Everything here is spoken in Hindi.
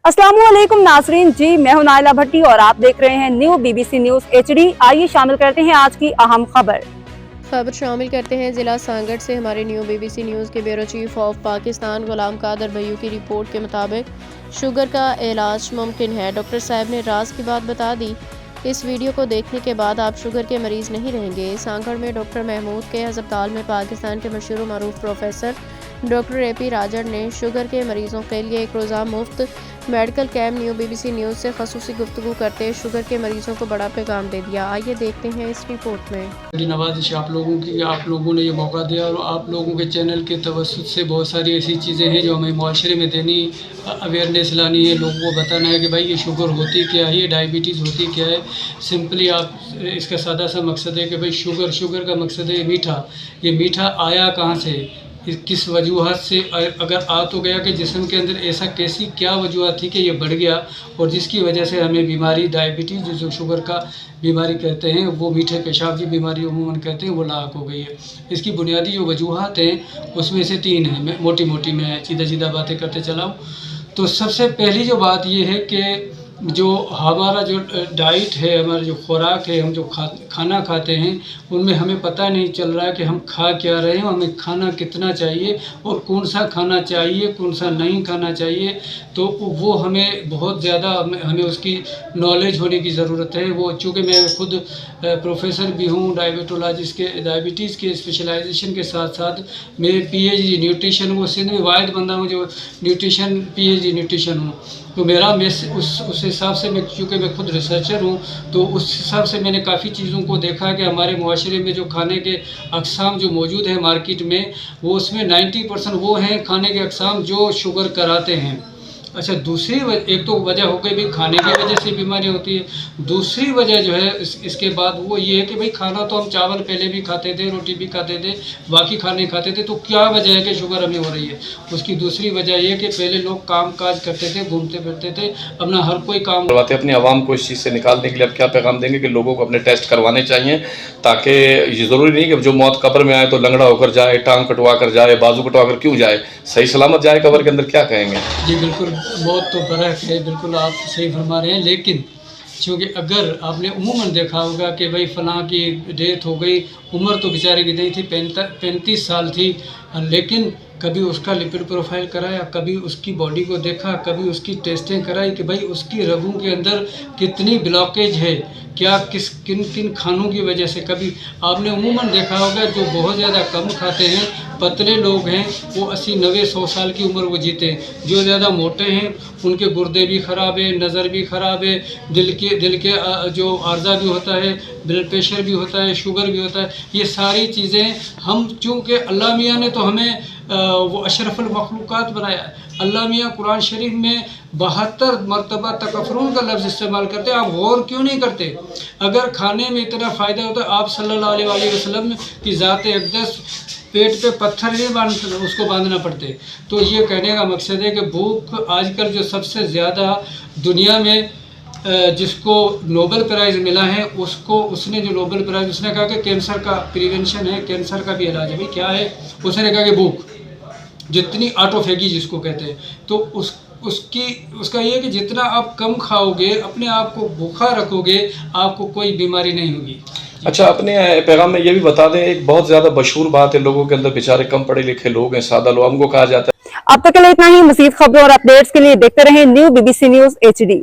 अस्सलामुअलैकुम नाजरीन जी, मैं हूं नाइला भट्टी और आप देख रहे हैं न्यू BBC न्यूज HD। आइए शामिल करते हैं आज की अहम खबर शामिल करते हैं जिला सांगड़ से हमारे न्यू BBC न्यूज़ के ब्यूरो चीफ ऑफ पाकिस्तान गुलाम कादर भैयू की रिपोर्ट के मुताबिक शुगर का इलाज मुमकिन है। डॉक्टर साहब ने राज की बात बता दी। इस वीडियो को देखने के बाद आप शुगर के मरीज नहीं रहेंगे। सांगड़ में डॉक्टर महमूद के अस्पताल में पाकिस्तान के मशहूर मरूफ प्रोफेसर डॉक्टर AP राजड़ ने शुगर के मरीजों के लिए एक रोज़ा मुफ्त medical camp new BBC news से खसूसी गुफ्तगू करते शुगर के मरीजों को बड़ा पैगाम दे दिया। आइए देखते हैं इस रिपोर्ट में। बड़ी नवाजिश आप लोगों की, आप लोगों ने ये मौका दिया और आप लोगों के चैनल के तवस्सुत से बहुत सारी ऐसी चीज़ें हैं जो हमें माशरे में देनी, अवेयरनेस लानी है, लोगों को बताना है कि भाई ये शुगर होती क्या है, ये डायबिटीज़ होती क्या है। सिंपली आप इसका सादा सा मकसद है कि भाई शुगर का मकसद है मीठा। ये मीठा आया कहाँ से, किस वजूहत से, अगर आ तो गया कि जिस्म के अंदर ऐसा कैसी क्या वजूहत थी कि ये बढ़ गया और जिसकी वजह से हमें बीमारी डायबिटीज़ जो शुगर का बीमारी कहते हैं, वो मीठे पेशाब की बीमारी अमूमन कहते हैं, वो लाक हो गई है। इसकी बुनियादी जो वजूहत हैं उसमें से 3 हैं। मैं मोटी मैं सीधा बातें करते चलाऊँ तो सबसे पहली जो बात ये है कि जो हमारा जो डाइट है, हमारा जो खुराक है, हम जो खाना खाते हैं उनमें हमें पता नहीं चल रहा है कि हम खा क्या रहे हैं, हमें खाना कितना चाहिए और कौन सा खाना चाहिए, कौन सा नहीं खाना चाहिए। तो वो हमें बहुत ज़्यादा हमें उसकी नॉलेज होने की ज़रूरत है। वो चूँकि मैं खुद प्रोफेसर भी हूँ डायबिटीज़ के स्पेशलाइजेशन के साथ साथ मेरे PhD न्यूट्रिशन, वो सिंध में वाहिद बंदा हूँ जो न्यूट्रिशन PhD न्यूट्रिशन हूँ। तो मेरा उस हिसाब से मैं, चूँकि मैं खुद रिसर्चर हूँ, तो उस हिसाब से मैंने काफ़ी चीज़ों को देखा कि हमारे मुआशरे में जो खाने के अक़साम जो मौजूद है मार्केट में, वो उसमें 90% वो हैं खाने के अक़साम जो शुगर कराते हैं। अच्छा, दूसरी एक तो वजह हो गई भाई खाने की वजह से बीमारी होती है। दूसरी वजह जो है इसके बाद वो ये है कि भाई खाना तो हम चावल पहले भी खाते थे, रोटी भी खाते थे, बाकी खाने खाते थे, तो क्या वजह है कि शुगर हमें हो रही है। उसकी दूसरी वजह ये है कि पहले लोग काम काज करते थे, घूमते फिरते थे, अपना हर कोई काम करवाते। अपनी आवाम को इस चीज़ से निकालने के लिए अब क्या पैगाम देंगे कि लोगों को अपने टेस्ट करवाने चाहिए, ताकि ये ज़रूरी नहीं कि जो मौत कब्र में आए तो लंगड़ा होकर जाए, टांग कटवा कर जाए, बाजू कटवा कर क्यों जाए, सही सलामत जाए कब्र के अंदर। क्या कहेंगे? जी बिल्कुल, बहुत तो फर्क है, बिल्कुल आप सही फरमा रहे हैं। लेकिन क्योंकि अगर आपने उमूमन देखा होगा कि भाई फ़लाँ की डेथ हो गई, उम्र तो बेचारे की नहीं थी, 35 साल थी, लेकिन कभी उसका लिपिड प्रोफाइल कराया, कभी उसकी बॉडी को देखा, कभी उसकी टेस्टिंग कराई कि भाई उसकी रगों के अंदर कितनी ब्लॉकेज है, क्या किन किन खानों की वजह से। कभी आपने उमूमन देखा होगा जो बहुत ज़्यादा कम खाते हैं, पतले लोग हैं, वो 80, 90, 100 साल की उम्र वो जीते हैं। जो ज़्यादा मोटे हैं उनके गुर्दे भी ख़राब है, नज़र भी ख़राब है, दिल के जो आर्जा भी होता है, ब्लड प्रेशर भी होता है, शुगर भी होता है। ये सारी चीज़ें हम, चूँकि अल्लाह मियाँ ने तो हमें वो अशरफुल मखलूक़ात बनाया। अल्लाह मियाँ कुरान शरीफ में 72 मरतबा तकफ़ुरुन का लफ्ज़ इस्तेमाल करते हैं। आप गौर क्यों नहीं करते? अगर खाने में इतना फ़ायदा होता है, आप सल्लल्लाहु अलैहि वसल्लम की ज़ात अक़दस पेट पे पत्थर नहीं उसको बांधना पड़ते। तो ये कहने का मकसद है कि भूख आजकल जो सबसे ज़्यादा दुनिया में जिसको नोबेल प्राइज़ मिला है, उसने जो नोबेल प्राइज़, उसने कहा कि कैंसर का प्रिवेंशन है, कैंसर का भी इलाज है। भाई क्या है? उसने कहा कि भूख, जितनी ऑटोफेगी जिसको कहते हैं, तो उसका ये है कि जितना आप कम खाओगे, अपने आप को भूखा रखोगे, आपको कोई बीमारी नहीं होगी। अच्छा, अपने पैगाम में ये भी बता दें, एक बहुत ज़्यादा मशहूर बात है, लोगों के अंदर बेचारे कम पढ़े लिखे लोग हैं, सादा लोग, हमको कहा जाता है। अब तक के लिए इतना ही। मज़ीद खबरों और अपडेट्स के लिए देखते रहें न्यू BBC न्यूज HD।